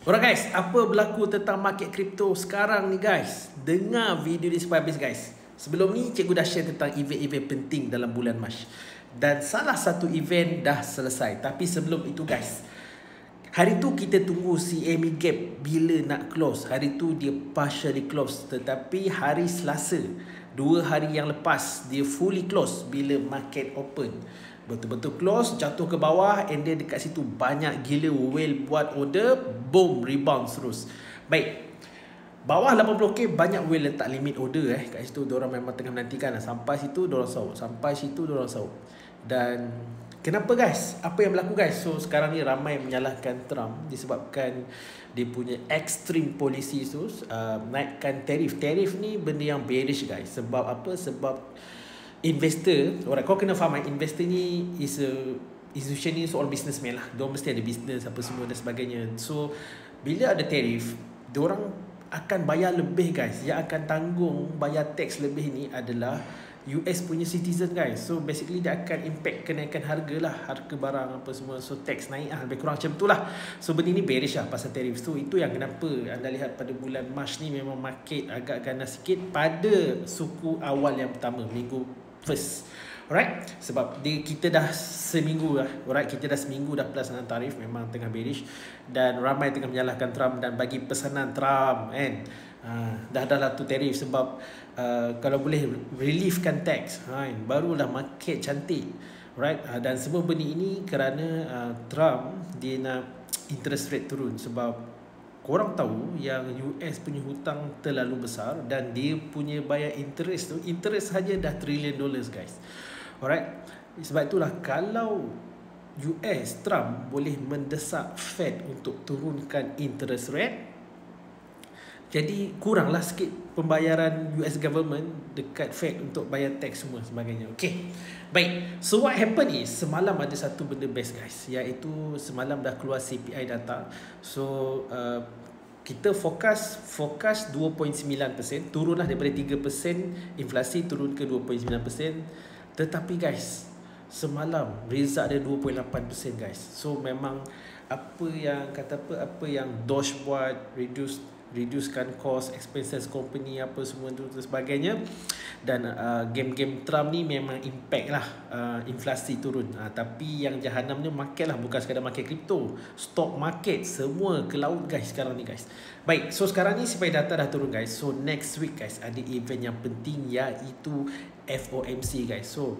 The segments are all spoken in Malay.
Alright guys, apa berlaku tentang market kripto sekarang ni guys? Dengar video ni sampai habis guys. Sebelum ni cikgu dah share tentang event-event penting dalam bulan Mac. Dan salah satu event dah selesai. Tapi sebelum itu guys, hari tu kita tunggu CME gap bila nak close. Hari tu dia partially close. Tetapi hari Selasa, 2 hari yang lepas, dia fully close bila market open. Betul-betul close, jatuh ke bawah, and then dekat situ banyak gila whale buat order, boom, rebound terus. Baik, bawah 80k banyak whale letak limit order kat situ. Diorang memang tengah menantikan sampai situ diorang sahut, sampai situ diorang sahut. Dan kenapa guys? Apa yang berlaku guys? So sekarang ni ramai menyalahkan Trump disebabkan dia punya extreme policy tu, naikkan tarif. Tarif ni benda yang bearish guys. Sebab apa? Sebab investor, orang kau kena faham investor ni is a institution ni soal businessman lah. Diorang mesti ada business apa semua dan sebagainya. So bila ada tarif, diorang akan bayar lebih guys. Yang akan tanggung bayar tax lebih ni adalah US punya citizen guys. So basically dia akan impact kenaikan harga lah, harga barang apa semua. So tax naik lah, lebih kurang macam tu lah. So benda ni bearish lah pasal tarif. So itu yang kenapa anda lihat pada bulan Mac ni memang market agak ganas sikit pada suku awal yang pertama, minggu first. Alright, sebab kita dah seminggu lah. Alright, kita dah seminggu dah plus dengan tarif, memang tengah bearish. Dan ramai tengah menyalahkan Trump dan bagi pesanan Trump kan. Dah lah tu tarif sebab kalau boleh reliefkan tax, barulah market cantik. Right, dan semua benda ini kerana Trump dia nak interest rate turun. Sebab korang tahu yang US punya hutang terlalu besar dan dia punya bayar interest tu, interest saja dah $1 trillion guys. Alright, sebab itulah kalau US Trump boleh mendesak Fed untuk turunkan interest rate, jadi kuranglah sikit pembayaran US government dekat Fed untuk bayar tax semua sebagainya. Okay, baik. So what happened is semalam ada satu benda best guys, iaitu semalam dah keluar CPI data. So kita fokus 2.9%, turunlah daripada 3%, inflasi turun ke 2.9%. Tetapi guys, semalam result ada 2.8% guys. So memang apa yang Doge buat, reducekan cost, expenses company apa semua tu dan sebagainya. Dan game-game Trump ni memang impact lah inflasi turun. Tapi yang jahanamnya market lah, bukan sekadar market kripto, stock market semua ke laut guys sekarang ni guys. Baik, so sekarang ni supaya data dah turun guys. So next week guys ada event yang penting iaitu FOMC guys. So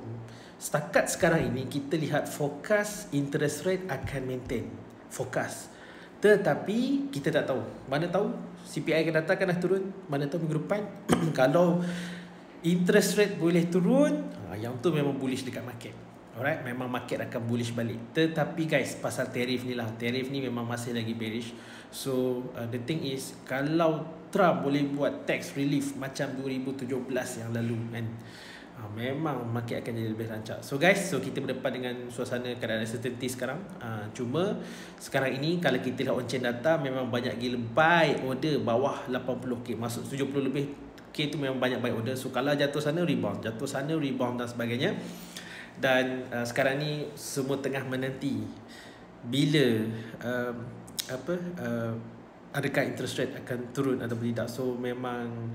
setakat sekarang ini kita lihat forecast interest rate akan maintain, forecast. Tetapi kita tak tahu. Mana tahu CPI akan datang, dah turun. Mana tahu minggu depan kalau interest rate boleh turun, yang tu memang bullish dekat market. Alright, memang market akan bullish balik. Tetapi guys, pasal tarif ni lah, tarif ni memang masih lagi bearish. So the thing is, kalau Trump boleh buat tax relief macam 2017 yang lalu kan, memang market akan jadi lebih rancak. So guys, so kita berdepan dengan suasana keadaan uncertainty sekarang. Cuma sekarang ini kalau kita lihat on-chain data, memang banyak gila buy order bawah 80k, masuk 70 lebih k tu memang banyak buy order. So kalau jatuh sana rebound, jatuh sana rebound dan sebagainya. Dan sekarang ni semua tengah menanti bila adakah interest rate akan turun atau tidak. So memang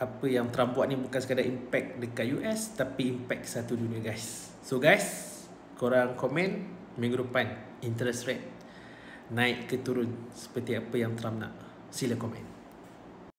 apa yang Trump buat ni bukan sekadar impact dekat US, tapi impact satu dunia guys. So guys, korang komen minggu depan interest rate naik ke turun seperti apa yang Trump nak. Sila komen.